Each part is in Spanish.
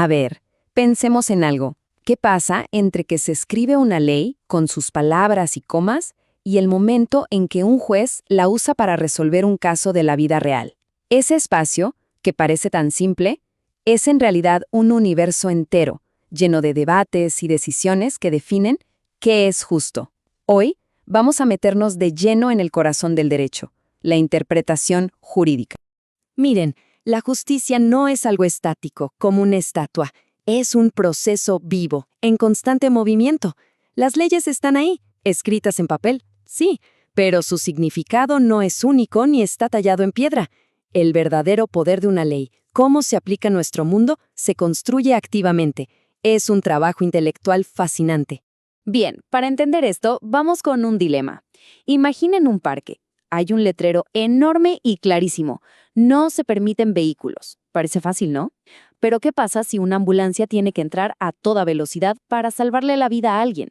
A ver, pensemos en algo. ¿Qué pasa entre que se escribe una ley con sus palabras y comas y el momento en que un juez la usa para resolver un caso de la vida real? Ese espacio, que parece tan simple, es en realidad un universo entero, lleno de debates y decisiones que definen qué es justo. Hoy vamos a meternos de lleno en el corazón del derecho, la interpretación jurídica. Miren, la justicia no es algo estático, como una estatua. Es un proceso vivo, en constante movimiento. Las leyes están ahí, escritas en papel, sí, pero su significado no es único ni está tallado en piedra. El verdadero poder de una ley, cómo se aplica a nuestro mundo, se construye activamente. Es un trabajo intelectual fascinante. Bien, para entender esto, vamos con un dilema. Imaginen un parque. Hay un letrero enorme y clarísimo. No se permiten vehículos. Parece fácil, ¿no? Pero ¿qué pasa si una ambulancia tiene que entrar a toda velocidad para salvarle la vida a alguien?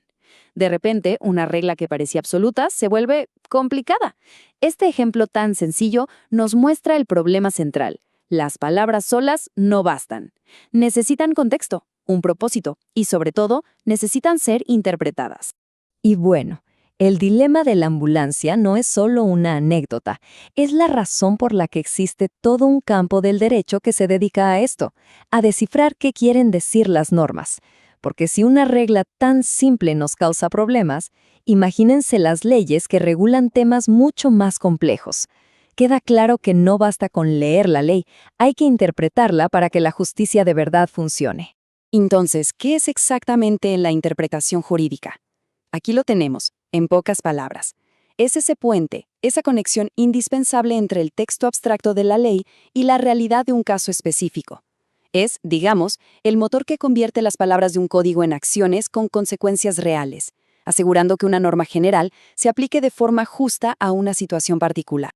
De repente, una regla que parecía absoluta se vuelve complicada. Este ejemplo tan sencillo nos muestra el problema central. Las palabras solas no bastan. Necesitan contexto, un propósito y, sobre todo, necesitan ser interpretadas. Y bueno, el dilema de la ambulancia no es solo una anécdota, es la razón por la que existe todo un campo del derecho que se dedica a esto, a descifrar qué quieren decir las normas. Porque si una regla tan simple nos causa problemas, imagínense las leyes que regulan temas mucho más complejos. Queda claro que no basta con leer la ley, hay que interpretarla para que la justicia de verdad funcione. Entonces, ¿qué es exactamente la interpretación jurídica? Aquí lo tenemos, en pocas palabras. Es ese puente, esa conexión indispensable entre el texto abstracto de la ley y la realidad de un caso específico. Es, digamos, el motor que convierte las palabras de un código en acciones con consecuencias reales, asegurando que una norma general se aplique de forma justa a una situación particular.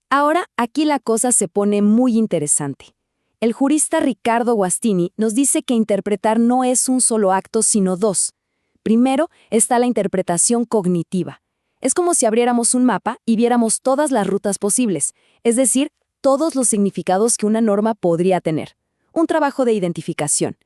Ahora, aquí la cosa se pone muy interesante. El jurista Riccardo Guastini nos dice que interpretar no es un solo acto, sino dos. Primero está la interpretación cognitiva. Es como si abriéramos un mapa y viéramos todas las rutas posibles, es decir, todos los significados que una norma podría tener. Un trabajo de identificación.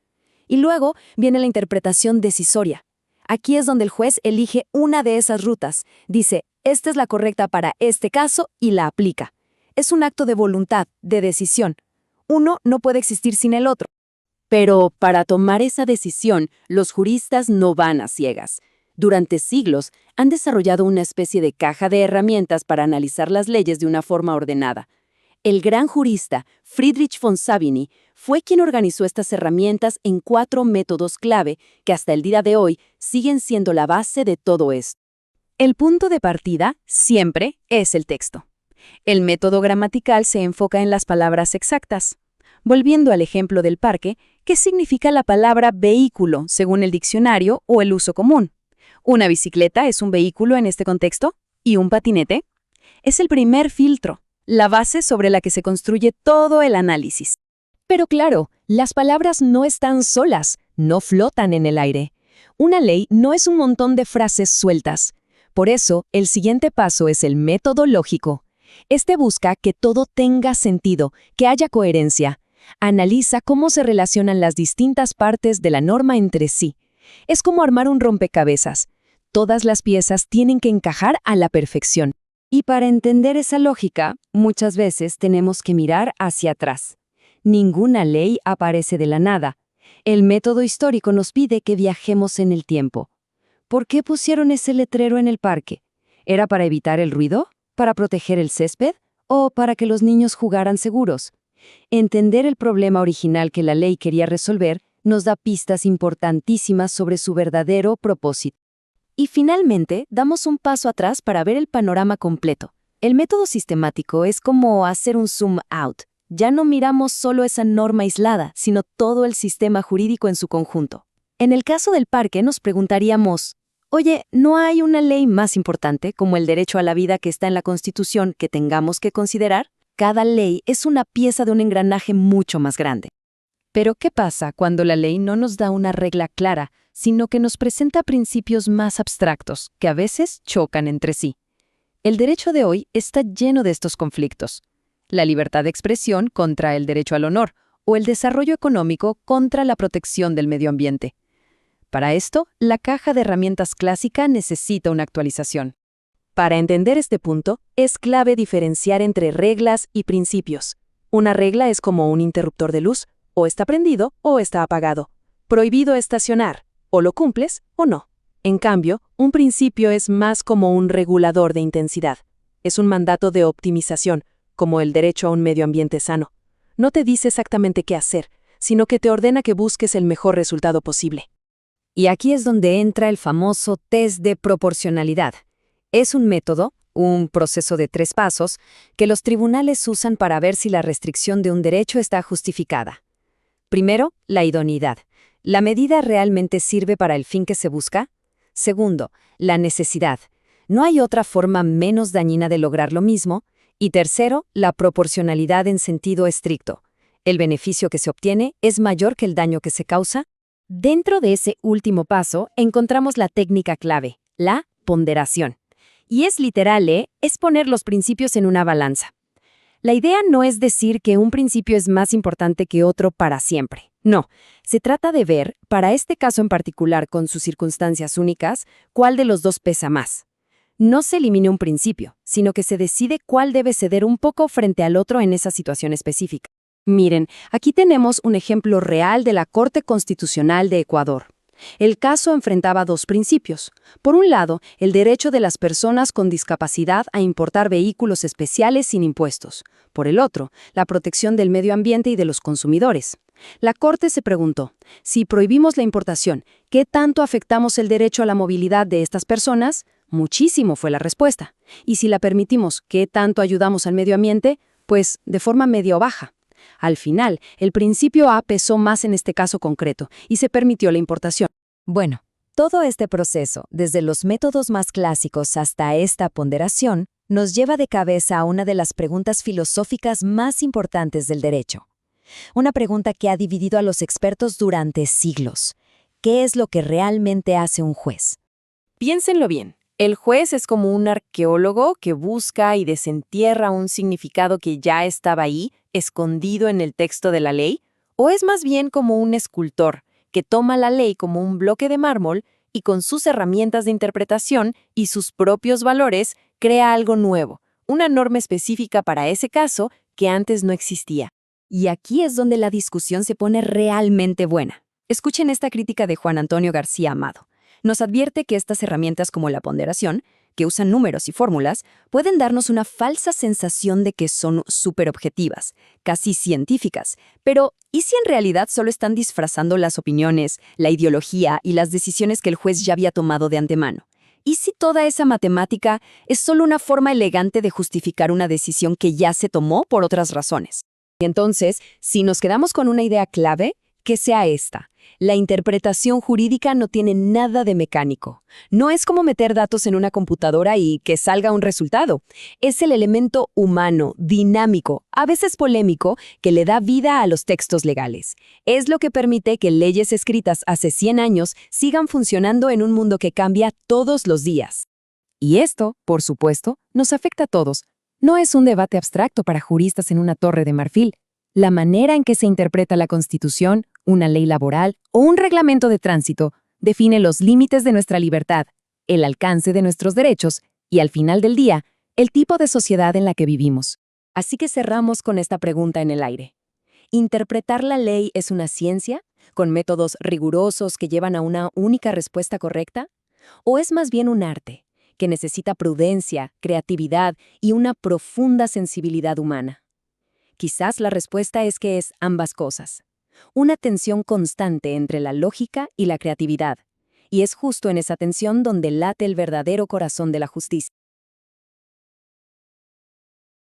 Y luego viene la interpretación decisoria. Aquí es donde el juez elige una de esas rutas, dice, esta es la correcta para este caso y la aplica. Es un acto de voluntad, de decisión. Uno no puede existir sin el otro. Pero para tomar esa decisión, los juristas no van a ciegas. Durante siglos han desarrollado una especie de caja de herramientas para analizar las leyes de una forma ordenada. El gran jurista Friedrich von Savigny fue quien organizó estas herramientas en 4 métodos clave que hasta el día de hoy siguen siendo la base de todo esto. El punto de partida siempre es el texto. El método gramatical se enfoca en las palabras exactas. Volviendo al ejemplo del parque, ¿qué significa la palabra vehículo según el diccionario o el uso común? ¿Una bicicleta es un vehículo en este contexto? ¿Y un patinete? Es el primer filtro, la base sobre la que se construye todo el análisis. Pero claro, las palabras no están solas, no flotan en el aire. Una ley no es un montón de frases sueltas. Por eso, el siguiente paso es el método lógico. Este busca que todo tenga sentido, que haya coherencia. Analiza cómo se relacionan las distintas partes de la norma entre sí. Es como armar un rompecabezas. Todas las piezas tienen que encajar a la perfección. Y para entender esa lógica, muchas veces tenemos que mirar hacia atrás. Ninguna ley aparece de la nada. El método histórico nos pide que viajemos en el tiempo. ¿Por qué pusieron ese letrero en el parque? ¿Era para evitar el ruido? ¿Para proteger el césped? ¿O para que los niños jugaran seguros? Entender el problema original que la ley quería resolver nos da pistas importantísimas sobre su verdadero propósito. Y finalmente, damos un paso atrás para ver el panorama completo. El método sistemático es como hacer un zoom out. Ya no miramos solo esa norma aislada, sino todo el sistema jurídico en su conjunto. En el caso del parque nos preguntaríamos, oye, ¿no hay una ley más importante como el derecho a la vida que está en la Constitución que tengamos que considerar? Cada ley es una pieza de un engranaje mucho más grande. Pero ¿qué pasa cuando la ley no nos da una regla clara, sino que nos presenta principios más abstractos, que a veces chocan entre sí? El derecho de hoy está lleno de estos conflictos. La libertad de expresión contra el derecho al honor, o el desarrollo económico contra la protección del medio ambiente. Para esto, la caja de herramientas clásica necesita una actualización. Para entender este punto, es clave diferenciar entre reglas y principios. Una regla es como un interruptor de luz, o está prendido o está apagado. Prohibido estacionar, o lo cumples o no. En cambio, un principio es más como un regulador de intensidad. Es un mandato de optimización, como el derecho a un medio ambiente sano. No te dice exactamente qué hacer, sino que te ordena que busques el mejor resultado posible. Y aquí es donde entra el famoso test de proporcionalidad. Es un método, un proceso de 3 pasos, que los tribunales usan para ver si la restricción de un derecho está justificada. Primero, la idoneidad. ¿La medida realmente sirve para el fin que se busca? Segundo, la necesidad. ¿No hay otra forma menos dañina de lograr lo mismo? Y tercero, la proporcionalidad en sentido estricto. ¿El beneficio que se obtiene es mayor que el daño que se causa? Dentro de ese último paso encontramos la técnica clave, la ponderación. Y es literal, es poner los principios en una balanza. La idea no es decir que un principio es más importante que otro para siempre. No, se trata de ver, para este caso en particular con sus circunstancias únicas, cuál de los dos pesa más. No se elimina un principio, sino que se decide cuál debe ceder un poco frente al otro en esa situación específica. Miren, aquí tenemos un ejemplo real de la Corte Constitucional de Ecuador. El caso enfrentaba 2 principios. Por un lado, el derecho de las personas con discapacidad a importar vehículos especiales sin impuestos. Por el otro, la protección del medio ambiente y de los consumidores. La Corte se preguntó, si prohibimos la importación, ¿qué tanto afectamos el derecho a la movilidad de estas personas? Muchísimo fue la respuesta. Y si la permitimos, ¿qué tanto ayudamos al medio ambiente? Pues de forma media o baja. Al final, el principio A pesó más en este caso concreto y se permitió la importación. Bueno, todo este proceso, desde los métodos más clásicos hasta esta ponderación, nos lleva de cabeza a una de las preguntas filosóficas más importantes del derecho. Una pregunta que ha dividido a los expertos durante siglos. ¿Qué es lo que realmente hace un juez? Piénsenlo bien. El juez es como un arqueólogo que busca y desentierra un significado que ya estaba ahí, escondido en el texto de la ley, o es más bien como un escultor que toma la ley como un bloque de mármol y con sus herramientas de interpretación y sus propios valores crea algo nuevo, una norma específica para ese caso que antes no existía. Y aquí es donde la discusión se pone realmente buena. Escuchen esta crítica de Juan Antonio García Amado. Nos advierte que estas herramientas como la ponderación, que usan números y fórmulas, pueden darnos una falsa sensación de que son superobjetivas, casi científicas. Pero, ¿y si en realidad solo están disfrazando las opiniones, la ideología y las decisiones que el juez ya había tomado de antemano? ¿Y si toda esa matemática es solo una forma elegante de justificar una decisión que ya se tomó por otras razones? Y entonces, si nos quedamos con una idea clave, que sea esta. La interpretación jurídica no tiene nada de mecánico. No es como meter datos en una computadora y que salga un resultado. Es el elemento humano, dinámico, a veces polémico, que le da vida a los textos legales. Es lo que permite que leyes escritas hace 100 años sigan funcionando en un mundo que cambia todos los días. Y esto, por supuesto, nos afecta a todos. No es un debate abstracto para juristas en una torre de marfil. La manera en que se interpreta la Constitución, una ley laboral o un reglamento de tránsito define los límites de nuestra libertad, el alcance de nuestros derechos y, al final del día, el tipo de sociedad en la que vivimos. Así que cerramos con esta pregunta en el aire. ¿Interpretar la ley es una ciencia, con métodos rigurosos que llevan a una única respuesta correcta? ¿O es más bien un arte, que necesita prudencia, creatividad y una profunda sensibilidad humana? Quizás la respuesta es que es ambas cosas. Una tensión constante entre la lógica y la creatividad. Y es justo en esa tensión donde late el verdadero corazón de la justicia.